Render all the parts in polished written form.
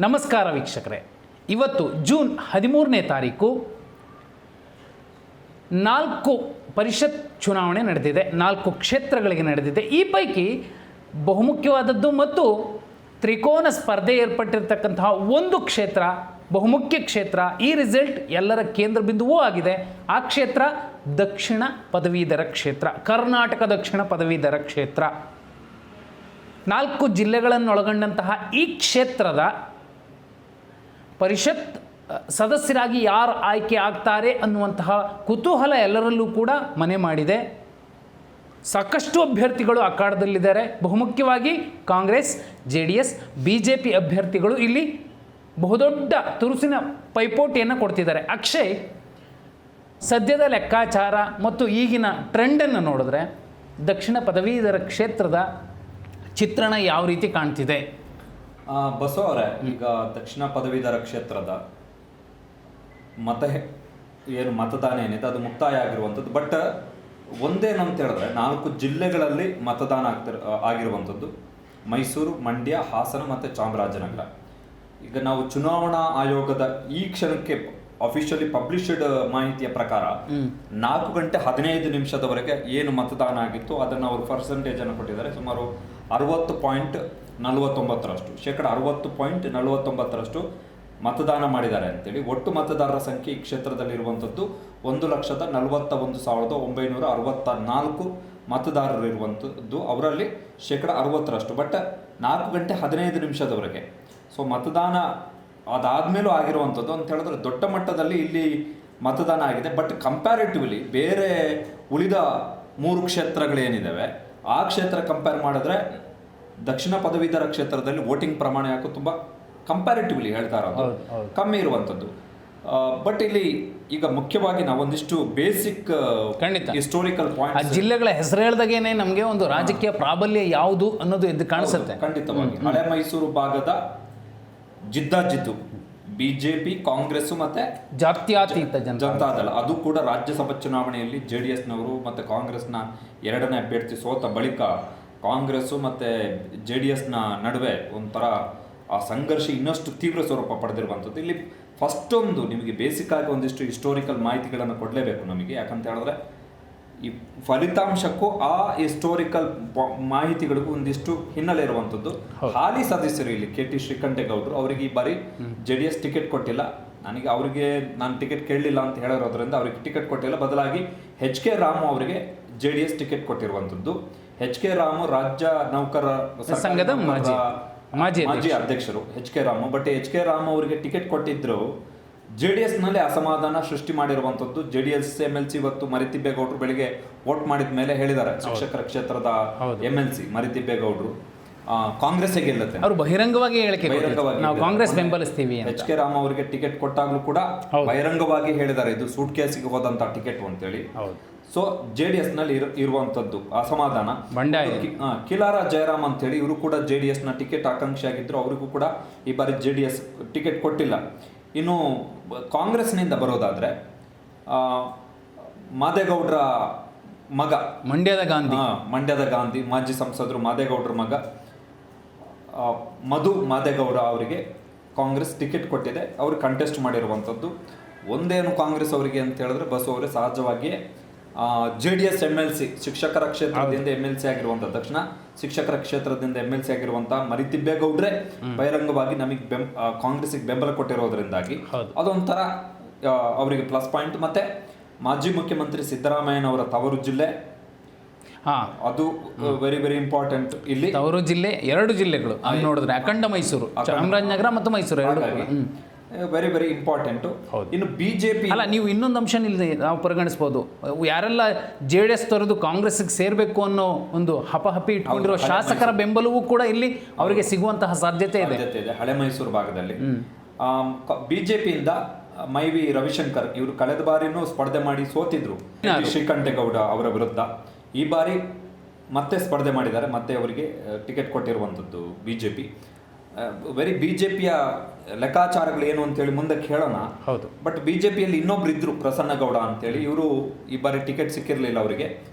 ನಮಸ್ಕಾರ ವೀಕ್ಷಕರೇ, ಇವತ್ತು ಜೂನ್ 13ನೇ ತಾರೀಕು 4 ಪರಿಷತ್ ಚುನಾವಣೆ ನಡೆದಿದೆ. 4 ಕ್ಷೇತ್ರಗಳಿಗೆ ನಡೆದಿದೆ. ಈ ಪೈಕಿ ಬಹುಮುಖ್ಯವಾದದ್ದು ಮತ್ತು ತ್ರಿಕೋನ ಸ್ಪರ್ಧೆ ಏರ್ಪಟ್ಟಿರ್ತಕ್ಕಂತಹ ಒಂದು ಕ್ಷೇತ್ರ, ಬಹುಮುಖ್ಯ ಕ್ಷೇತ್ರ. ಈ ರಿಸಲ್ಟ್ ಎಲ್ಲರ ಕೇಂದ್ರ ಬಿಂದುವೂ ಆಗಿದೆ. ಆ ಕ್ಷೇತ್ರ ದಕ್ಷಿಣ ಪದವೀಧರ ಕ್ಷೇತ್ರ, ಕರ್ನಾಟಕ ದಕ್ಷಿಣ ಪದವೀಧರ ಕ್ಷೇತ್ರ. 4 ಜಿಲ್ಲೆಗಳನ್ನೊಳಗೊಂಡಂತಹ ಈ ಕ್ಷೇತ್ರದ ಪರಿಷತ್ ಸದಸ್ಯರಾಗಿ ಯಾರು ಆಯ್ಕೆ ಆಗ್ತಾರೆ ಅನ್ನುವಂತಹ ಕುತೂಹಲ ಎಲ್ಲರಲ್ಲೂ ಕೂಡ ಮನೆ ಮಾಡಿದೆ. ಸಾಕಷ್ಟು ಅಭ್ಯರ್ಥಿಗಳು ಅಖಾಡದಲ್ಲಿದ್ದಾರೆ. ಬಹುಮುಖ್ಯವಾಗಿ ಕಾಂಗ್ರೆಸ್, JDS, BJP ಅಭ್ಯರ್ಥಿಗಳು ಇಲ್ಲಿ ಬಹುದೊಡ್ಡ ತುರುಸಿನ ಪೈಪೋಟಿಯನ್ನು ಕೊಡ್ತಿದ್ದಾರೆ. ಅಕ್ಷಯ್, ಸದ್ಯದ ಲೆಕ್ಕಾಚಾರ ಮತ್ತು ಈಗಿನ ಟ್ರೆಂಡನ್ನು ನೋಡಿದ್ರೆ ದಕ್ಷಿಣ ಪದವೀಧರ ಕ್ಷೇತ್ರದ ಚಿತ್ರಣ ಯಾವ ರೀತಿ ಕಾಣ್ತಿದೆ? ಬಸವ ಅವರೇ, ಈಗ ದಕ್ಷಿಣ ಪದವೀಧರ ಕ್ಷೇತ್ರದ ಮತದಾನ ಏನಿದೆ ಅದು ಮುಕ್ತಾಯ ಆಗಿರುವಂಥದ್ದು. ಬಟ್ ಒಂದೇನಂತ ಹೇಳಿದ್ರೆ 4 ಜಿಲ್ಲೆಗಳಲ್ಲಿ ಮತದಾನ ಆಗಿರುವಂಥದ್ದು: ಮೈಸೂರು, ಮಂಡ್ಯ, ಹಾಸನ ಮತ್ತು ಚಾಮರಾಜನಗರ. ಈಗ ನಾವು ಚುನಾವಣಾ ಆಯೋಗದ ಈ ಕ್ಷಣಕ್ಕೆ ಅಫಿಷಿಯಲಿ ಪಬ್ಲಿಷ್ಡ್ ಮಾಹಿತಿಯ ಪ್ರಕಾರ 4 ಗಂಟೆ 15 ನಿಮಿಷದವರೆಗೆ ಏನು ಮತದಾನ ಆಗಿತ್ತು ಅದನ್ನು ಅವರು ಪರ್ಸೆಂಟೇಜನ್ನು ಕೊಟ್ಟಿದ್ದಾರೆ. ಸುಮಾರು 60.49%, ಶೇಕಡ 60.49% ಮತದಾನ ಮಾಡಿದ್ದಾರೆ ಅಂತೇಳಿ. ಒಟ್ಟು ಮತದಾರರ ಸಂಖ್ಯೆ ಈ ಕ್ಷೇತ್ರದಲ್ಲಿರುವಂಥದ್ದು 1,41,964 ಮತದಾರರು ಇರುವಂಥದ್ದು. ಅವರಲ್ಲಿ ಶೇಕಡ 60%. ಬಟ್ 4 ಗಂಟೆ 15 ನಿಮಿಷದವರೆಗೆ ಸೊ ಮತದಾನ ಅದಾದಮೇಲೂ ಆಗಿರುವಂಥದ್ದು ಅಂತ ಹೇಳಿದ್ರೆ ದೊಡ್ಡ ಮಟ್ಟದಲ್ಲಿ ಇಲ್ಲಿ ಮತದಾನ ಆಗಿದೆ. ಬಟ್ ಕಂಪ್ಯಾರಿಟಿವ್ಲಿ ಬೇರೆ ಉಳಿದ 3 ಕ್ಷೇತ್ರಗಳೇನಿದ್ದಾವೆ ಆ ಕ್ಷೇತ್ರ ಕಂಪೇರ್ ಮಾಡಿದ್ರೆ ದಕ್ಷಿಣ ಪದವೀಧರ ಕ್ಷೇತ್ರದಲ್ಲಿ ವೋಟಿಂಗ್ ಪ್ರಮಾಣ ಯಾಕೋ ತುಂಬ ಕಂಪ್ಯಾರಿಟಿವ್ಲಿ ಹೇಳ್ತಾ ಇರೋದು ಕಮ್ಮಿ ಇರುವಂಥದ್ದು. ಬಟ್ ಇಲ್ಲಿ ಈಗ ಮುಖ್ಯವಾಗಿ ನಾವೊಂದಿಷ್ಟು ಬೇಸಿಕ್ ಹಿಸ್ಟೋರಿಕಲ್ ಪಾಯಿಂಟ್, ಆ ಜಿಲ್ಲೆಗಳ ಹೆಸರು ಹೇಳ್ದಾಗೇನೆ ನಮಗೆ ಒಂದು ರಾಜಕೀಯ ಪ್ರಾಬಲ್ಯ ಯಾವುದು ಅನ್ನೋದು ಎದ್ದು ಕಾಣಿಸುತ್ತೆ. ಖಂಡಿತವಾಗಿ ಹಳೆ ಮೈಸೂರು ಭಾಗದ ಜಿದ್ದಾಜಿದ್ದು BJP, ಕಾಂಗ್ರೆಸ್ ಮತ್ತೆ ಜಾತ್ಯತೀತ ಜನತಾದಳ, ಅದು ಕೂಡ ರಾಜ್ಯಸಭಾ ಚುನಾವಣೆಯಲ್ಲಿ JDSನವರು ಮತ್ತೆ ಕಾಂಗ್ರೆಸ್ನ 2ನೇ ಅಭ್ಯರ್ಥಿ ಸೋತ ಬಳಿಕ ಕಾಂಗ್ರೆಸ್ಸು ಮತ್ತು JDSನ ನಡುವೆ ಒಂಥರ ಆ ಸಂಘರ್ಷ ಇನ್ನಷ್ಟು ತೀವ್ರ ಸ್ವರೂಪ ಪಡೆದಿರುವಂಥದ್ದು. ಇಲ್ಲಿ ಫಸ್ಟ್ ಒಂದು ನಿಮಗೆ ಬೇಸಿಕ್ ಆಗಿ ಒಂದಿಷ್ಟು ಹಿಸ್ಟೋರಿಕಲ್ ಮಾಹಿತಿಗಳನ್ನು ಕೊಡಲೇಬೇಕು ನಮಗೆ. ಯಾಕಂತ ಹೇಳಿದ್ರೆ ಈ ಫಲಿತಾಂಶಕ್ಕೂ ಆ ಹಿಸ್ಟೋರಿಕಲ್ ಮಾಹಿತಿಗಳಿಗೂ ಒಂದಿಷ್ಟು ಹಿನ್ನೆಲೆ ಇರುವಂಥದ್ದು. ಹಾಲಿ ಸದಸ್ಯರು ಇಲ್ಲಿ KT ಶ್ರೀಕಂಠೇಗೌಡರು, ಅವರಿಗೆ ಈ ಬಾರಿ JDS ಟಿಕೆಟ್ ಕೊಟ್ಟಿಲ್ಲ. ನಾನು ಟಿಕೆಟ್ ಕೇಳಲಿಲ್ಲ ಅಂತ ಹೇಳಿರೋದ್ರಿಂದ ಅವರಿಗೆ ಟಿಕೆಟ್ ಕೊಟ್ಟಿಲ್ಲ. ಬದಲಾಗಿ HK ರಾಮು ಅವರಿಗೆ JDS ಟಿಕೆಟ್ ಕೊಟ್ಟಿರುವಂಥದ್ದು. HK ರಾಮು ರಾಜ್ಯ ನೌಕರ ಸಂಘದ ಮಾಜಿ ಅಧ್ಯಕ್ಷರು HK Ramu. But HK Ramu ಅವರಿಗೆ ಟಿಕೆಟ್ ಕೊಟ್ಟಿದ್ರು JDSನಲ್ಲಿ ಅಸಮಾಧಾನ ಸೃಷ್ಟಿ ಮಾಡಿರುವಂಥದ್ದು. JDS MLC ಇವತ್ತು ಮರಿತಿಬ್ಬೇಗೌಡರು ಬೆಳಿಗ್ಗೆ ವೋಟ್ ಮಾಡಿದ ಮೇಲೆ ಹೇಳಿದ್ದಾರೆ, ಶಿಕ್ಷಕರ ಕ್ಷೇತ್ರದ MLC ಮರಿತಿಬ್ಬೇಗೌಡರು ಕಾಂಗ್ರೆಸ್ಗೆ ಗೆಲ್ಲುತ್ತೆ, ಅವರು ಬಹಿರಂಗವಾಗಿ ನಾವು ಕಾಂಗ್ರೆಸ್ ಬೆಂಬಲಿಸ್ತೀವಿ. HK ರಾಮು ಅವರಿಗೆ ಟಿಕೆಟ್ ಕೊಟ್ಟಾಗ್ಲೂ ಕೂಡ ಬಹಿರಂಗವಾಗಿ ಹೇಳಿದ್ದಾರೆ ಇದು ಸೂಟ್ ಕೇಸಿಗೆ ಹೋದಂತ ಟಿಕೆಟ್ ಅಂತೇಳಿ. ಸೊ JDSನಲ್ಲಿ ಇರುವಂಥದ್ದು ಅಸಮಾಧಾನ. ಕಿಲಾರ ಜಯರಾಮ್ ಅಂತೇಳಿ ಇವರು ಕೂಡ JDSನ ಟಿಕೆಟ್ ಆಕಾಂಕ್ಷಿ ಆಗಿದ್ರು. ಅವರಿಗೂ ಕೂಡ ಈ ಬಾರಿ JDS ಟಿಕೆಟ್ ಕೊಟ್ಟಿಲ್ಲ. ಇನ್ನು ಕಾಂಗ್ರೆಸ್ನಿಂದ ಬರೋದಾದ್ರೆ ಮಾದೇಗೌಡರ ಮಗ, ಮಂಡ್ಯದ ಗಾಂಧಿ ಮಾಜಿ ಸಂಸದರು ಮಾದೇಗೌಡರ ಮಗ ಮಧು ಮಾದೇಗೌಡ ಅವರಿಗೆ ಕಾಂಗ್ರೆಸ್ ಟಿಕೆಟ್ ಕೊಟ್ಟಿದೆ. ಅವರು ಕಂಟೆಸ್ಟ್ ಮಾಡಿರುವಂಥದ್ದು. ಒಂದೇನು ಕಾಂಗ್ರೆಸ್ ಅವರಿಗೆ ಅಂತ ಹೇಳಿದ್ರೆ ಬಸವ ಅವರೇ, ಸಹಜವಾಗಿ JDS MLC ಶಿಕ್ಷಕರ ಕ್ಷೇತ್ರದಿಂದ MLC ಆಗಿರುವಂಥ, ದಕ್ಷಿಣ ಶಿಕ್ಷಕರ ಕ್ಷೇತ್ರದಿಂದ MLC ಆಗಿರುವಂಥ ಮರಿತಿಬ್ಬೇಗೌಡ್ರೆ ಬಹಿರಂಗವಾಗಿ ನಮಗೆ ಕಾಂಗ್ರೆಸ್ಗೆ ಬೆಂಬಲ ಕೊಟ್ಟಿರೋದ್ರಿಂದಾಗಿ ಅದೊಂಥರ ಅವರಿಗೆ ಪ್ಲಸ್ ಪಾಯಿಂಟ್. ಮತ್ತೆ ಮಾಜಿ ಮುಖ್ಯಮಂತ್ರಿ ಸಿದ್ದರಾಮಯ್ಯನವರ ತವರು ಜಿಲ್ಲೆ, ಅದು ವೆರಿ ವೆರಿ ಇಂಪಾರ್ಟೆಂಟ್. ಇಲ್ಲಿ ತವರು ಜಿಲ್ಲೆ 2 ಜಿಲ್ಲೆಗಳು ನೋಡಿದ್ರೆ ಅಖಂಡ ಮೈಸೂರು, ಚಾಮರಾಜನಗರ ಮತ್ತು ಮೈಸೂರು ವೆರಿ ವೆರಿ ಇಂಪಾರ್ಟೆಂಟ್. ಇನ್ನು BJP ಅಲ್ಲ, ನೀವು ಇನ್ನೊಂದು ಅಂಶ ಇಲ್ಲಿ ನಾವು ಪರಿಗಣಿಸ್ಬೋದು. ಯಾರೆಲ್ಲ JDS ತೊರೆದು ಕಾಂಗ್ರೆಸ್ಗೆ ಸೇರಬೇಕು ಅನ್ನೋ ಒಂದು ಹಪಹಪಿ ಇಟ್ಕೊಂಡಿರೋ ಶಾಸಕರ ಬೆಂಬಲವೂ ಕೂಡ ಇಲ್ಲಿ ಅವರಿಗೆ ಸಿಗುವಂತಹ ಸಾಧ್ಯತೆ ಇದೆ. ಹಳೆ ಮೈಸೂರು ಭಾಗದಲ್ಲಿ BJPಯಿಂದ ಮೈವಿ ರವಿಶಂಕರ್ ಇವರು ಕಳೆದ ಬಾರಿನೂ ಸ್ಪರ್ಧೆ ಮಾಡಿ ಸೋತಿದ್ರು ಶ್ರೀಕಂಠೇಗೌಡ ಅವರ ವಿರುದ್ಧ. ಈ ಬಾರಿ ಮತ್ತೆ ಸ್ಪರ್ಧೆ ಮಾಡಿದ್ದಾರೆ, ಮತ್ತೆ ಅವರಿಗೆ ಟಿಕೆಟ್ ಕೊಟ್ಟಿರುವಂಥದ್ದು BJP. ವೆರಿ ಬಿಜೆಪಿಯ ಲೆಕ್ಕಾಚಾರಗಳು ಏನು ಅಂತೇಳಿ ಮುಂದಕ್ಕೆ ಹೇಳೋಣ. ಹೌದು. ಬಟ್ ಬಿಜೆಪಿಯಲ್ಲಿ ಇನ್ನೊಬ್ರು ಇದ್ರು, ಪ್ರಸನ್ನ ಗೌಡ ಅಂತೇಳಿ. ಇವರು ಈ ಬಾರಿ ಟಿಕೆಟ್ ಸಿಕ್ಕಿರಲಿಲ್ಲ ಅವರಿಗೆ.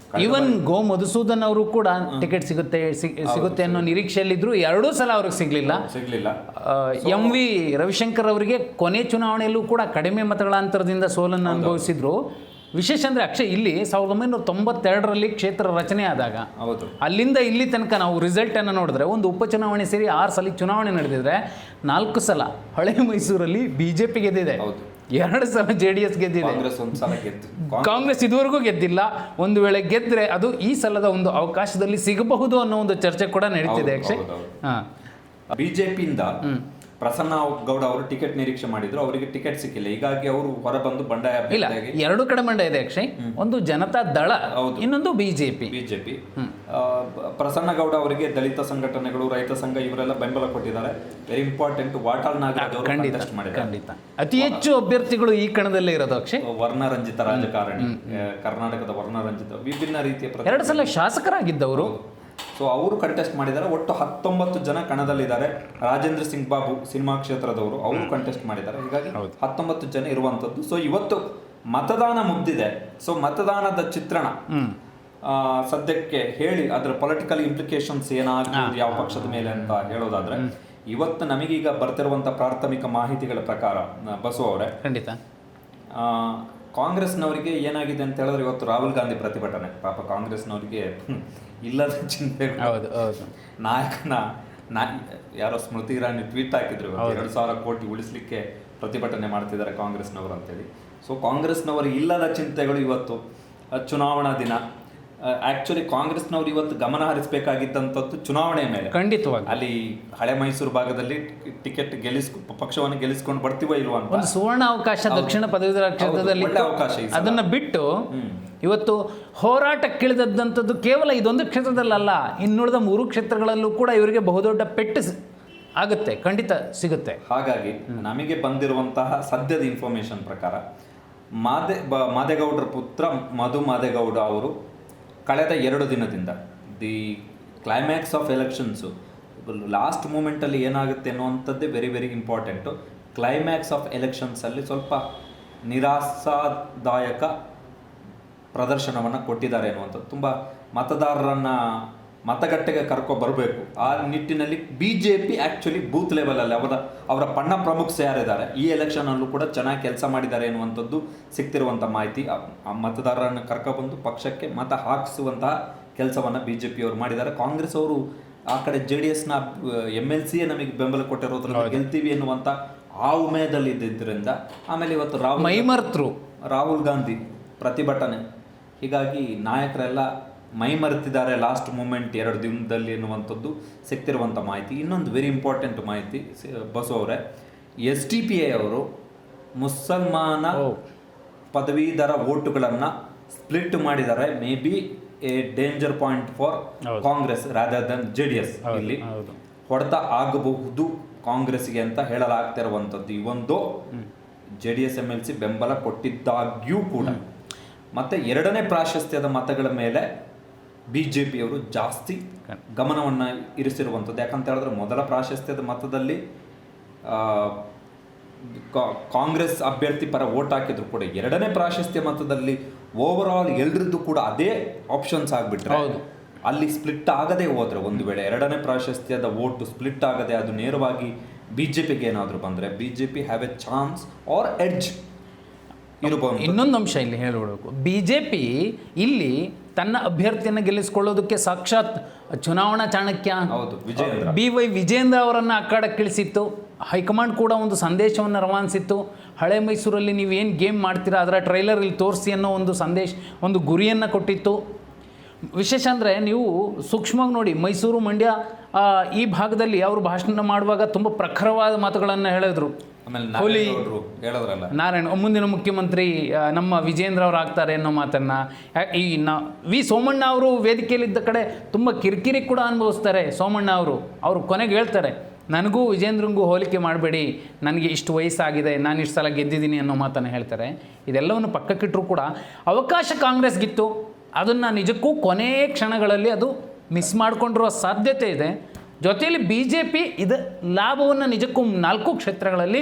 ಈವನ್ ಗೋ ಮಧುಸೂದನ್ ಅವರು ಕೂಡ ಟಿಕೆಟ್ ಸಿಗುತ್ತೆ ಅನ್ನೋ ನಿರೀಕ್ಷೆಯಲ್ಲಿದ್ರು. ಎರಡೂ ಸಲ ಅವ್ರಿಗೆ ಸಿಗ್ಲಿಲ್ಲ. ಎಂ ವಿ ರವಿಶಂಕರ್ ಅವರಿಗೆ ಕೊನೆ ಚುನಾವಣೆಯಲ್ಲೂ ಕೂಡ ಕಡಿಮೆ ಮತಗಳ ಅಂತರದಿಂದ ಸೋಲನ್ನು ಅನುಭವಿಸಿದ್ರು. ವಿಶೇಷ ಅಂದರೆ ಅಕ್ಷಯ್, ಇಲ್ಲಿ 1992ರಲ್ಲಿ ಕ್ಷೇತ್ರ ರಚನೆ ಆದಾಗ ಅಲ್ಲಿಂದ ಇಲ್ಲಿ ತನಕ ನಾವು ರಿಸಲ್ಟನ್ನು ನೋಡಿದ್ರೆ ಒಂದು ಉಪಚುನಾವಣೆ ಸೇರಿ 6 ಸಲ ಚುನಾವಣೆ ನಡೆದಿದ್ರೆ 4 ಸಲ ಹಳೆ ಮೈಸೂರಲ್ಲಿ ಬಿಜೆಪಿ ಗೆದ್ದಿದೆ, 2 ಸಲ JDS ಗೆದ್ದಿದೆ, ಕಾಂಗ್ರೆಸ್ ಇದುವರೆಗೂ ಗೆದ್ದಿಲ್ಲ. ಒಂದು ವೇಳೆ ಗೆದ್ದರೆ ಅದು ಈ ಸಲದ ಒಂದು ಅವಕಾಶದಲ್ಲಿ ಸಿಗಬಹುದು ಅನ್ನೋ ಒಂದು ಚರ್ಚೆ ಕೂಡ ನಡೀತಿದೆ ಅಕ್ಷಯ್. ಬಿಜೆಪಿಯಿಂದ ಪ್ರಸನ್ನ ಗೌಡ ಅವರು ಟಿಕೆಟ್ ನಿರೀಕ್ಷೆ ಮಾಡಿದ್ರು, ಅವರಿಗೆ ಟಿಕೆಟ್ ಸಿಕ್ಕಿಲ್ಲ. ಹೀಗಾಗಿ ಅವರು ಹೊರಬಂದು ಬಂಡಾಯ. ಇಲ್ಲ, 2 ಕಡೆ ಮಂಡ್ಯ ಇದೆ ಅಕ್ಷಯ್. ಒಂದು ಜನತಾ ದಳ, ಇನ್ನೊಂದು ಬಿಜೆಪಿ. ಪ್ರಸನ್ನ ಗೌಡ ಅವರಿಗೆ ದಲಿತ ಸಂಘಟನೆಗಳು, ರೈತ ಸಂಘ ಇವರೆಲ್ಲ ಬೆಂಬಲ ಕೊಟ್ಟಿದ್ದಾರೆ. Very important. ವಾಟಾಳ್ ನಾಗರಾಜ್ ಅವರು ಕಂಟೆಸ್ಟ್ ಮಾಡಿದ್ದಾರೆ. ಖಂಡಿತ ಅತಿ ಹೆಚ್ಚು ಅಭ್ಯರ್ಥಿಗಳು ಈ ಕಣದಲ್ಲೇ ಇರೋದು ಅಕ್ಷಯ್. ವರ್ಣರಂಜಿತ ರಾಜಕಾರಣಿ, ಕರ್ನಾಟಕದ ವರ್ಣರಂಜಿತ ವಿಭಿನ್ನ ರೀತಿಯ 2 ಸಲ ಶಾಸಕರಾಗಿದ್ದವರು. ಸೊ ಅವರು ಕಂಟೆಸ್ಟ್ ಮಾಡಿದ್ದಾರೆ. ಒಟ್ಟು 19 ಜನ ಕಣದಲ್ಲಿದ್ದಾರೆ. ರಾಜೇಂದ್ರ ಸಿಂಗ್ ಬಾಬು ಸಿನಿಮಾ ಕ್ಷೇತ್ರದವರು, ಅವರು ಕಂಟೆಸ್ಟ್ ಮಾಡಿದ್ದಾರೆ. ಹೀಗಾಗಿ 19 ಜನ ಇರುವಂಥದ್ದು. ಸೊ ಇವತ್ತು ಮತದಾನ ಮುಗ್ದಿದೆ. ಸೊ ಮತದಾನದ ಚಿತ್ರಣ ಸದ್ಯಕ್ಕೆ ಹೇಳಿ ಅದರ ಪೊಲಿಟಿಕಲ್ ಇಂಪ್ಲಿಕೇಶನ್ಸ್ ಏನಾಗ್ತದೆ ಯಾವ ಪಕ್ಷದ ಮೇಲೆ ಅಂತ ಹೇಳೋದಾದ್ರೆ, ಇವತ್ತು ನಮಗೀಗ ಬರ್ತಿರುವಂಥ ಪ್ರಾಥಮಿಕ ಮಾಹಿತಿಗಳ ಪ್ರಕಾರ ಬಸವ ಅವರೇ, ಖಂಡಿತ ಕಾಂಗ್ರೆಸ್ನವರಿಗೆ ಏನಾಗಿದೆ ಅಂತ ಹೇಳಿದ್ರೆ, ಇವತ್ತು ರಾಹುಲ್ ಗಾಂಧಿ ಪ್ರತಿಭಟನೆ. ಪಾಪ ಕಾಂಗ್ರೆಸ್ನವರಿಗೆ ಇಲ್ಲದ ಚಿಂತೆ. ನಾಯಕನ ಯಾರೋ ಸ್ಮೃತಿ ಇರಾನಿ ಟ್ವೀಟ್ ಹಾಕಿದ್ರು, 2,000 ಕೋಟಿ ಉಳಿಸ್ಲಿಕ್ಕೆ ಪ್ರತಿಭಟನೆ ಮಾಡ್ತಿದ್ದಾರೆ ಕಾಂಗ್ರೆಸ್ನವರು ಅಂತೇಳಿ. ಸೊ ಕಾಂಗ್ರೆಸ್ನವರು ಇಲ್ಲದ ಚಿಂತೆಗಳು ಇವತ್ತು ಚುನಾವಣಾ ದಿನ. ಆಕ್ಚುಲಿ ಕಾಂಗ್ರೆಸ್ನವರು ಇವತ್ತು ಗಮನ ಹರಿಸಬೇಕಾಗಿದ್ದಂಥದ್ದು ಚುನಾವಣೆ ಮೇಲೆ. ಖಂಡಿತವಾಗಿ ಅಲ್ಲಿ ಹಳೆ ಮೈಸೂರು ಭಾಗದಲ್ಲಿ ಟಿಕೆಟ್ ಪಕ್ಷವನ್ನು ಗೆಲ್ಲಿಸ್ಕೊಂಡು ಬರ್ತೀವೋ ಇಲ್ವಾ ಅಂತ ಒಂದು ಸುವರ್ಣ ಅವಕಾಶ ದಕ್ಷಿಣ ಪದವೀಧರ ಕ್ಷೇತ್ರದಲ್ಲಿ ಅವಕಾಶ. ಅದನ್ನ ಬಿಟ್ಟು ಇವತ್ತು ಹೋರಾಟಕ್ಕಿಳಿದಂಥದ್ದು ಕೇವಲ ಇದೊಂದು ಕ್ಷೇತ್ರದಲ್ಲ, ಇನ್ನುಳಿದ 3 ಕ್ಷೇತ್ರಗಳಲ್ಲೂ ಕೂಡ ಇವರಿಗೆ ಬಹುದೊಡ್ಡ ಪೆಟ್ಟು ಆಗುತ್ತೆ, ಖಂಡಿತ ಸಿಗುತ್ತೆ. ಹಾಗಾಗಿ ನಮಗೆ ಬಂದಿರುವಂತಹ ಸದ್ಯದ ಇನ್ಫಾರ್ಮೇಶನ್ ಪ್ರಕಾರ ಮಾದೇಗೌಡರ ಪುತ್ರ ಮಧು ಮಾದೇಗೌಡ ಅವರು ಕಳೆದ 2 ದಿನದಿಂದ ದಿ ಕ್ಲೈಮ್ಯಾಕ್ಸ್ ಆಫ್ ಎಲೆಕ್ಷನ್ಸು, ಲಾಸ್ಟ್ ಮೂಮೆಂಟಲ್ಲಿ ಏನಾಗುತ್ತೆ ಅನ್ನುವಂಥದ್ದೇ very very important. Climax of ಎಲೆಕ್ಷನ್ಸಲ್ಲಿ ಸ್ವಲ್ಪ ನಿರಾಶಾದಾಯಕ ಪ್ರದರ್ಶನವನ್ನು ಕೊಟ್ಟಿದ್ದಾರೆ ಅನ್ನುವಂಥದ್ದು. ತುಂಬ ಮತದಾರರನ್ನು ಮತಗಟ್ಟೆಗೆ ಬರಬೇಕು. ಆ ನಿಟ್ಟಿನಲ್ಲಿ BJP ಆ್ಯಕ್ಚುಲಿ ಬೂತ್ ಲೆವೆಲಲ್ಲಿ ಅವರ ಪಣ್ಣ ಪ್ರಮುಖರು ಯಾರಿದ್ದಾರೆ ಈ ಎಲೆಕ್ಷನಲ್ಲೂ ಕೂಡ ಚೆನ್ನಾಗಿ ಕೆಲಸ ಮಾಡಿದ್ದಾರೆ ಎನ್ನುವಂಥದ್ದು ಸಿಗ್ತಿರುವಂಥ ಮಾಹಿತಿ. ಆ ಮತದಾರರನ್ನು ಕರ್ಕೊಬಂದು ಪಕ್ಷಕ್ಕೆ ಮತ ಹಾಕಿಸುವಂತಹ ಕೆಲಸವನ್ನು BJP ಅವರು ಮಾಡಿದ್ದಾರೆ. ಕಾಂಗ್ರೆಸ್ ಅವರು ಆ ಕಡೆ JDSನ MLC ನಮಗೆ ಬೆಂಬಲ ಕೊಟ್ಟಿರೋದ್ರಿಂದ ಗೆಲ್ತೀವಿ ಎನ್ನುವಂಥ ಆ ಉಮೇದಲ್ಲಿ ಇದ್ದಿದ್ದರಿಂದ ಆಮೇಲೆ ಇವತ್ತು ರಾಹುಲ್ ಗಾಂಧಿ ಪ್ರತಿಭಟನೆ, ಹೀಗಾಗಿ ನಾಯಕರೆಲ್ಲ ಮೈಮರೆತಿದ್ದಾರೆ ಲಾಸ್ಟ್ ಮೂಮೆಂಟ್ 2 ದಿನದಲ್ಲಿ ಎನ್ನುವಂಥದ್ದು ಸಿಗ್ತಿರುವಂಥ ಮಾಹಿತಿ. ಇನ್ನೊಂದು ವೆರಿ ಇಂಪಾರ್ಟೆಂಟ್ ಮಾಹಿತಿ ಬಸವ ಅವರೇ, SDPI ಅವರು ಮುಸಲ್ಮಾನ ಪದವೀಧರ ವೋಟುಗಳನ್ನು ಸ್ಪ್ಲಿಟ್ ಮಾಡಿದ್ದಾರೆ. May be A danger point for Congress rather than JDS. ಇಲ್ಲಿ ಹೊಡೆತ ಆಗಬಹುದು ಕಾಂಗ್ರೆಸ್ಗೆ ಅಂತ ಹೇಳಲಾಗ್ತಿರುವಂಥದ್ದು. ಇವೊಂದು JDS MLC ಬೆಂಬಲ ಕೊಟ್ಟಿದ್ದಾಗ್ಯೂ ಕೂಡ. ಮತ್ತು 2ನೇ ಪ್ರಾಶಸ್ತ್ಯದ ಮತಗಳ ಮೇಲೆ BJP ಅವರು ಜಾಸ್ತಿ ಗಮನವನ್ನು ಇರಿಸಿರುವಂಥದ್ದು. ಯಾಕಂತ ಹೇಳಿದ್ರೆ ಮೊದಲ ಪ್ರಾಶಸ್ತ್ಯದ ಮತದಲ್ಲಿ ಕಾಂಗ್ರೆಸ್ ಅಭ್ಯರ್ಥಿ ಪರ ವೋಟ್ ಹಾಕಿದ್ರು ಕೂಡ 2ನೇ ಪ್ರಾಶಸ್ತ್ಯ ಮತದಲ್ಲಿ ಓವರ್ ಆಲ್ ಎಲ್ರದ್ದು ಕೂಡ ಅದೇ ಆಪ್ಷನ್ಸ್ ಆಗಿಬಿಟ್ರೆ, ಅಲ್ಲಿ ಸ್ಪ್ಲಿಟ್ ಆಗದೆ ಹೋದರೆ, ಒಂದು ವೇಳೆ 2ನೇ ಪ್ರಾಶಸ್ತ್ಯದ ವೋಟು ಸ್ಪ್ಲಿಟ್ ಆಗದೆ ಅದು ನೇರವಾಗಿ BJPಗೆ ಏನಾದರೂ ಬಂದರೆ BJP have a chance or edge ಇರಬಹುದು. ಇನ್ನೊಂದು ಅಂಶ ಇಲ್ಲಿ ಹೇಳಿಬಿಡಬೇಕು, BJP ಇಲ್ಲಿ ತನ್ನ ಅಭ್ಯರ್ಥಿಯನ್ನು ಗೆಲ್ಲಿಸಿಕೊಳ್ಳೋದಕ್ಕೆ ಸಾಕ್ಷಾತ್ ಚುನಾವಣಾ ಚಾಣಕ್ಯ BY ವಿಜೇಂದ್ರ ಅವರನ್ನು ಅಖಾಡಕ್ಕಿಳಿಸಿತ್ತು. ಹೈಕಮಾಂಡ್ ಕೂಡ ಒಂದು ಸಂದೇಶವನ್ನು ರವಾನಿಸಿತ್ತು. ಹಳೆ ಮೈಸೂರಲ್ಲಿ ನೀವೇನು ಗೇಮ್ ಮಾಡ್ತೀರಾ ಅದರ ಟ್ರೈಲರ್ ಇಲ್ಲಿ ತೋರಿಸಿ ಅನ್ನೋ ಒಂದು ಒಂದು ಗುರಿಯನ್ನು ಕೊಟ್ಟಿತ್ತು. ವಿಶೇಷ ಅಂದರೆ ನೀವು ಸೂಕ್ಷ್ಮವಾಗಿ ನೋಡಿ, ಮೈಸೂರು ಮಂಡ್ಯ ಈ ಭಾಗದಲ್ಲಿ ಅವರು ಭಾಷಣ ಮಾಡುವಾಗ ತುಂಬ ಪ್ರಖರವಾದ ಮಾತುಗಳನ್ನು ಹೇಳಿದ್ರು. ನಾರಾಯಣ ಮುಂದಿನ ಮುಖ್ಯಮಂತ್ರಿ ನಮ್ಮ ವಿಜೇಂದ್ರ ಅವರು ಆಗ್ತಾರೆ ಅನ್ನೋ ಮಾತನ್ನು ವಿ ಸೋಮಣ್ಣ ಅವರು ವೇದಿಕೆಯಲ್ಲಿದ್ದ ಕಡೆ ತುಂಬ ಕಿರಿಕಿರಿ ಕೂಡ ಅನುಭವಿಸ್ತಾರೆ. ಸೋಮಣ್ಣ ಅವರು ಕೊನೆಗೆ ಹೇಳ್ತಾರೆ, ನನಗೂ ವಿಜೇಂದ್ರಂಗೂ ಹೋಲಿಕೆ ಮಾಡಬೇಡಿ, ನನಗೆ ಇಷ್ಟು ವಯಸ್ಸಾಗಿದೆ, ನಾನು ಇಷ್ಟು ಸಲ ಗೆದ್ದಿದ್ದೀನಿ ಅನ್ನೋ ಮಾತನ್ನು ಹೇಳ್ತಾರೆ. ಇದೆಲ್ಲವನ್ನು ಪಕ್ಕಕ್ಕಿಟ್ಟರೂ ಕೂಡ ಅವಕಾಶ ಕಾಂಗ್ರೆಸ್ಗಿತ್ತು. ಅದನ್ನು ನಿಜಕ್ಕೂ ಕೊನೆಯ ಕ್ಷಣಗಳಲ್ಲಿ ಅದು ಮಿಸ್ ಮಾಡಿಕೊಂಡಿರುವ ಸಾಧ್ಯತೆ ಇದೆ. ಜೊತೆಯಲ್ಲಿ ಬಿ ಜೆ ಪಿ ಇದು ಲಾಭವನ್ನು ನಿಜಕ್ಕೂ 4 ಕ್ಷೇತ್ರಗಳಲ್ಲಿ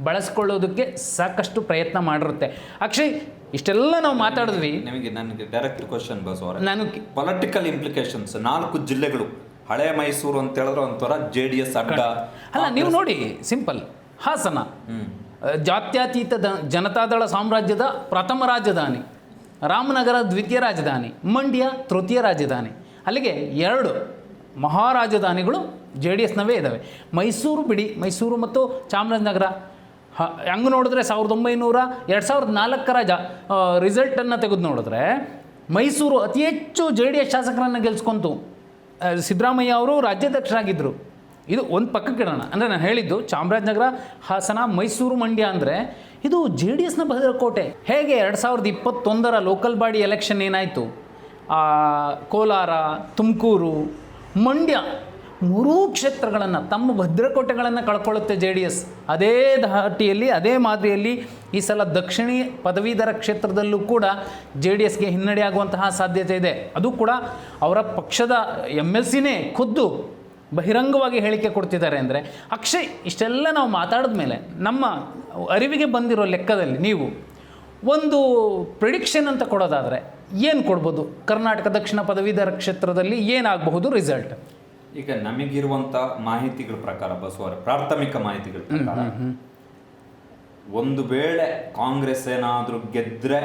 ಬಳಸ್ಕೊಳ್ಳೋದಕ್ಕೆ ಸಾಕಷ್ಟು ಪ್ರಯತ್ನ ಮಾಡಿರುತ್ತೆ. ಅಕ್ಷಯ್, ಇಷ್ಟೆಲ್ಲ ನಾವು ಮಾತಾಡಿದ್ವಿ. ನನಗೆ ಡೈರೆಕ್ಟ್ ಕ್ವಶನ್ ಬಸವರ, ನಾನು ಪೊಲಿಟಿಕಲ್ ಇಂಪ್ಲಿಕೇಶನ್ಸ್ 4 ಜಿಲ್ಲೆಗಳು, ಹಳೆ ಮೈಸೂರು ಅಂತ ಹೇಳಿದ್ರೆ ಒಂಥರ JDS ಅಡ್ಡ. ಅಲ್ಲ, ನೀವು ನೋಡಿ, ಸಿಂಪಲ್. ಹಾಸನ ಜಾತ್ಯತೀತ ಜನತಾದಳ ಸಾಮ್ರಾಜ್ಯದ ಪ್ರಥಮ ರಾಜಧಾನಿ, ರಾಮನಗರ ದ್ವಿತೀಯ ರಾಜಧಾನಿ, ಮಂಡ್ಯ ತೃತೀಯ ರಾಜಧಾನಿ. ಅಲ್ಲಿಗೆ 2 ಮಹಾರಾಜಧಾನಿಗಳು JDSನವೇ ಇದ್ದಾವೆ. ಮೈಸೂರು ಬಿಡಿ, ಮೈಸೂರು ಮತ್ತು ಚಾಮರಾಜನಗರ ಹಂಗೆ ನೋಡಿದ್ರೆ 2004 ರಿಸಲ್ಟನ್ನು ತೆಗೆದು ನೋಡಿದ್ರೆ ಮೈಸೂರು ಅತಿ ಹೆಚ್ಚು JDS ಶಾಸಕರನ್ನು ಗೆಲ್ಸ್ಕೊಂತು. ಸಿದ್ದರಾಮಯ್ಯ ಅವರು ರಾಜ್ಯಾಧ್ಯಕ್ಷರಾಗಿದ್ದರು. ಇದು ಒಂದು ಪಕ್ಕಕ್ಕೆ ಇಡೋಣ. ಅಂದರೆ ನಾನು ಹೇಳಿದ್ದು ಚಾಮರಾಜನಗರ, ಹಾಸನ, ಮೈಸೂರು, ಮಂಡ್ಯ ಅಂದರೆ ಇದು JDSನ ಭದ್ರಕೋಟೆ. ಹೇಗೆ 2021 ಲೋಕಲ್ ಬಾಡಿ ಎಲೆಕ್ಷನ್ ಏನಾಯಿತು, ಕೋಲಾರ, ತುಮಕೂರು, ಮಂಡ್ಯ 3 ಕ್ಷೇತ್ರಗಳನ್ನು ತಮ್ಮ ಭದ್ರಕೋಟೆಗಳನ್ನು ಕಳ್ಕೊಳ್ಳುತ್ತೆ JDS. ಅದೇ ಧಾಟಿಯಲ್ಲಿ, ಅದೇ ಮಾದರಿಯಲ್ಲಿ ಈ ಸಲ ದಕ್ಷಿಣಿ ಪದವೀಧರ ಕ್ಷೇತ್ರದಲ್ಲೂ ಕೂಡ JDSಗೆ ಹಿನ್ನಡೆಯಾಗುವಂತಹ ಸಾಧ್ಯತೆ ಇದೆ. ಅದು ಕೂಡ ಅವರ ಪಕ್ಷದ MLCನೇ ಖುದ್ದು ಬಹಿರಂಗವಾಗಿ ಹೇಳಿಕೆ ಕೊಡ್ತಿದ್ದಾರೆ. ಅಂದರೆ ಅಕ್ಷಯ್, ಇಷ್ಟೆಲ್ಲ ನಾವು ಮಾತಾಡಿದ ಮೇಲೆ ನಮ್ಮ ಅರಿವಿಗೆ ಬಂದಿರೋ ಲೆಕ್ಕದಲ್ಲಿ ನೀವು ಒಂದು ಪ್ರಿಡಿಕ್ಷನ್ ಅಂತ ಕೊಡೋದಾದರೆ ಏನು ಕೊಡ್ಬೋದು? ಕರ್ನಾಟಕ ದಕ್ಷಿಣ ಪದವೀಧರ ಕ್ಷೇತ್ರದಲ್ಲಿ ಏನಾಗಬಹುದು ರಿಸಲ್ಟ್? ಈಗ ನಮಗಿರುವಂಥ ಮಾಹಿತಿಗಳ ಪ್ರಕಾರ ಬಸವರ, ಪ್ರಾಥಮಿಕ ಮಾಹಿತಿಗಳ ಪ್ರಕಾರ, ಒಂದು ವೇಳೆ ಕಾಂಗ್ರೆಸ್ ಏನಾದರೂ ಗೆದ್ದರೆ,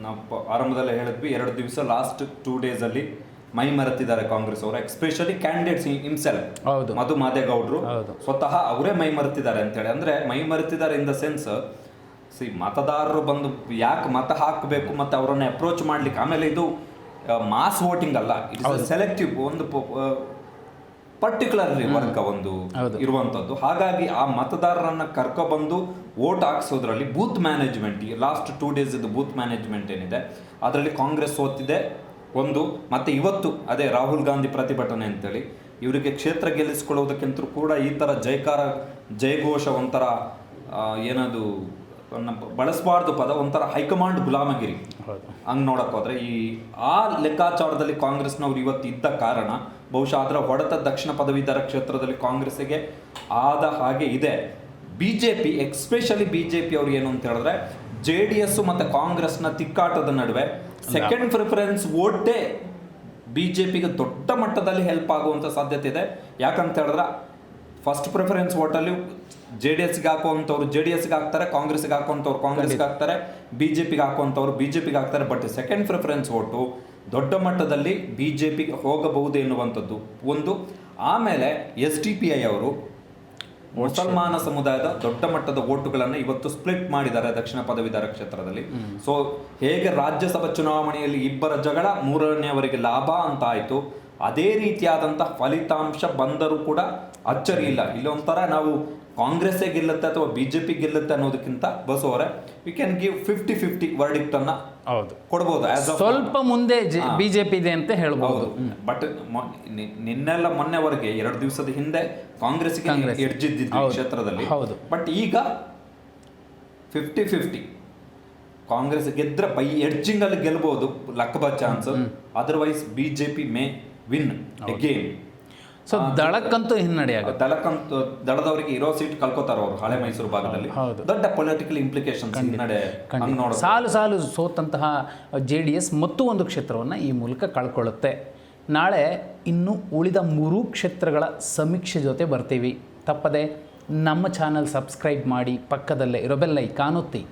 ನಾವು ಆರಂಭದಲ್ಲೇ ಹೇಳಿದ್ವಿ 2 ದಿವಸ ಲಾಸ್ಟ್ 2 ಡೇಸಲ್ಲಿ ಮೈ ಮರೆತಿದ್ದಾರೆ ಕಾಂಗ್ರೆಸ್ ಅವರು, ಎಕ್ಸ್ಪೆಷಲಿ ಕ್ಯಾಂಡಿಡೇಟ್ಸ್ ಹಿಮ್ಸೆಲ್ಫ್. ಮಧು ಮಾದೇಗೌಡರು ಸ್ವತಃ ಅವರೇ ಮೈ ಮರೆತಿದ್ದಾರೆ ಅಂತೇಳಿ. ಅಂದರೆ ಮೈ ಮರೆತಿದ್ದಾರೆ ಇನ್ ದ ಸೆನ್ಸ್, ಮತದಾರರು ಬಂದು ಯಾಕೆ ಮತ ಹಾಕಬೇಕು ಮತ್ತು ಅವರನ್ನು ಅಪ್ರೋಚ್ ಮಾಡ್ಲಿಕ್ಕೆ. ಆಮೇಲೆ ಇದು ಮಾಸ್ ವೋಟಿಂಗ್ ಅಲ್ಲ, ಇಟ್ಸ್ ಸೆಲೆಕ್ಟಿವ್, ಒಂದು ಪರ್ಟಿಕ್ಯುಲರ್ಲಿ ವರ್ಗ ಒಂದು ಇರುವಂಥದ್ದು. ಹಾಗಾಗಿ ಆ ಮತದಾರರನ್ನು ಕರ್ಕೊಬಂದು ವೋಟ್ ಹಾಕ್ಸೋದ್ರಲ್ಲಿ ಬೂತ್ ಮ್ಯಾನೇಜ್ಮೆಂಟ್, ಲಾಸ್ಟ್ 2 ಡೇಸ್ ಇದು ಬೂತ್ ಮ್ಯಾನೇಜ್ಮೆಂಟ್ ಏನಿದೆ ಅದರಲ್ಲಿ ಕಾಂಗ್ರೆಸ್ ಸೋತಿದೆ ಒಂದು. ಮತ್ತು ಇವತ್ತು ಅದೇ ರಾಹುಲ್ ಗಾಂಧಿ ಪ್ರತಿಭಟನೆ ಅಂತೇಳಿ ಇವರಿಗೆ ಕ್ಷೇತ್ರ ಗೆಲ್ಲಿಸ್ಕೊಳ್ಳೋದಕ್ಕಿಂತ ಕೂಡ ಈ ಥರ ಜಯಘೋಷ ಒಂಥರ ಏನದು ಬಳಸಬಾರ್ದು ಪದ, ಒಂಥರ ಹೈಕಮಾಂಡ್ ಗುಲಾಮಗಿರಿ ಹಂಗೆ ನೋಡಕ್ಕೆ ಹೋದ್ರೆ ಆ ಲೆಕ್ಕಾಚಾರದಲ್ಲಿ ಕಾಂಗ್ರೆಸ್ನವ್ರು ಇವತ್ತು ಇದ್ದ ಕಾರಣ ಬಹುಶಃ ಅದರ ಹೊಡೆತ ದಕ್ಷಿಣ ಪದವೀಧರ ಕ್ಷೇತ್ರದಲ್ಲಿ ಕಾಂಗ್ರೆಸ್ಸಿಗೆ ಆದ ಹಾಗೆ ಇದೆ. BJP ಎಕ್ಸ್ಪೆಷಲಿ BJP ಅವ್ರು ಏನು ಅಂತ ಹೇಳಿದ್ರೆ JDS ಮತ್ತು ಕಾಂಗ್ರೆಸ್ನ ತಿಕ್ಕಾಟದ ನಡುವೆ ಸೆಕೆಂಡ್ ಪ್ರಿಫರೆನ್ಸ್ ವೋಟೇ BJPಗೆ ದೊಡ್ಡ ಮಟ್ಟದಲ್ಲಿ ಹೆಲ್ಪ್ ಆಗುವಂಥ ಸಾಧ್ಯತೆ ಇದೆ. ಯಾಕಂತ ಹೇಳಿದ್ರೆ ಫಸ್ಟ್ ಪ್ರಿಫರೆನ್ಸ್ ವೋಟಲ್ಲಿ JDSಗೆ ಹಾಕುವಂಥವ್ರು JDSಗೆ ಹಾಕ್ತಾರೆ, ಕಾಂಗ್ರೆಸ್ಗೆ ಹಾಕುವಂಥವ್ರು ಕಾಂಗ್ರೆಸ್ಗೆ ಹಾಕ್ತಾರೆ, BJPಗೆ ಹಾಕುವಂಥವ್ರು BJPಗೆ ಹಾಕ್ತಾರೆ. ಬಟ್ ಸೆಕೆಂಡ್ ಪ್ರಿಫರೆನ್ಸ್ ವೋಟು ದೊಡ್ಡ ಮಟ್ಟದಲ್ಲಿ BJPಗೆ ಹೋಗಬಹುದು ಎನ್ನುವಂಥದ್ದು ಒಂದು. ಆಮೇಲೆ SDPI ಅವರು ಮುಸಲ್ಮಾನ ಸಮುದಾಯದ ದೊಡ್ಡ ಮಟ್ಟದ ವೋಟುಗಳನ್ನು ಇವತ್ತು ಸ್ಪ್ಲಿಟ್ ಮಾಡಿದ್ದಾರೆ ದಕ್ಷಿಣ ಪದವೀಧರ ಕ್ಷೇತ್ರದಲ್ಲಿ. ಸೊ ಹೇಗೆ ರಾಜ್ಯಸಭಾ ಚುನಾವಣೆಯಲ್ಲಿ ಇಬ್ಬರ ಜಗಳ 3ನೇವರಿಗೆ ಲಾಭ ಅಂತ ಆಯಿತು, ಅದೇ ರೀತಿಯಾದಂಥ ಫಲಿತಾಂಶ ಬಂದರೂ ಕೂಡ ಅಚ್ಚರಿ ಇಲ್ಲ. ಇಲ್ಲೊಂಥರ ನಾವು ಕಾಂಗ್ರೆಸ್ಸೇ ಗೆಲ್ಲುತ್ತೆ ಅಥವಾ BJP ಗೆಲ್ಲುತ್ತೆ ಅನ್ನೋದಕ್ಕಿಂತ ಬಸವರೇ ವಿ ಕ್ಯಾನ್ ಗಿವ್ 50-50 ವರ್ಡಿಕ್ಟ್ ಅನ್ನ ಕೊಡ್ಬೋದು. ಸ್ವಲ್ಪ ಮುಂದೆ BJP ಇದೆ ಅಂತ ಹೇಳ್ಬೋದು. ಬಟ್ ನಿನ್ನೆಲ್ಲ ಮೊನ್ನೆವರೆಗೆ 2 ದಿವಸದ ಹಿಂದೆ ಕಾಂಗ್ರೆಸ್ಗೆ ಎಡ್ಜಿದ್ದಿದ್ದು ಕ್ಷೇತ್ರದಲ್ಲಿ. ಬಟ್ ಈಗ 50-50 ಕಾಂಗ್ರೆಸ್ ಗೆದ್ರೆ ಬೈ ಎಡ್ಜಿಂಗ್ ಅಲ್ಲಿ ಗೆಲ್ಬಹುದು, ಲಕ್ಬಾ chance. Otherwise BJP may win again. So ದಳಕ್ಕಂತೂ ಹಿನ್ನಡೆ ಆಗುತ್ತೆ. ದಳದವರಿಗೆ ಇರೋ ಸೀಟ್ ಕಳ್ಕೊತಾರ ಅವರು ಹಳೆ ಮೈಸೂರು ಭಾಗದಲ್ಲಿ. ದೊಡ್ಡ ಪೊಲಿಟಿಕಲ್ ಇಂಪ್ಲಿಕೇಶನ್ಸ್ ಹಿನ್ನಡೆ. ಸಾಲು ಸೋತಂತಹ JDS ಮತ್ತು ಒಂದು ಕ್ಷೇತ್ರವನ್ನು ಈ ಮೂಲಕ ಕಳ್ಕೊಳ್ಳುತ್ತೆ. ನಾಳೆ ಇನ್ನು ಉಳಿದ 3 ಕ್ಷೇತ್ರಗಳ ಸಮೀಕ್ಷೆ ಜೊತೆ ಬರ್ತೀವಿ. ತಪ್ಪದೆ ನಮ್ಮ ಚಾನಲ್ ಸಬ್ಸ್ಕ್ರೈಬ್ ಮಾಡಿ, ಪಕ್ಕದಲ್ಲೇ ಇರೋ ಬೆಲ್ ಐಕಾನ್ ಒತ್ತಿ.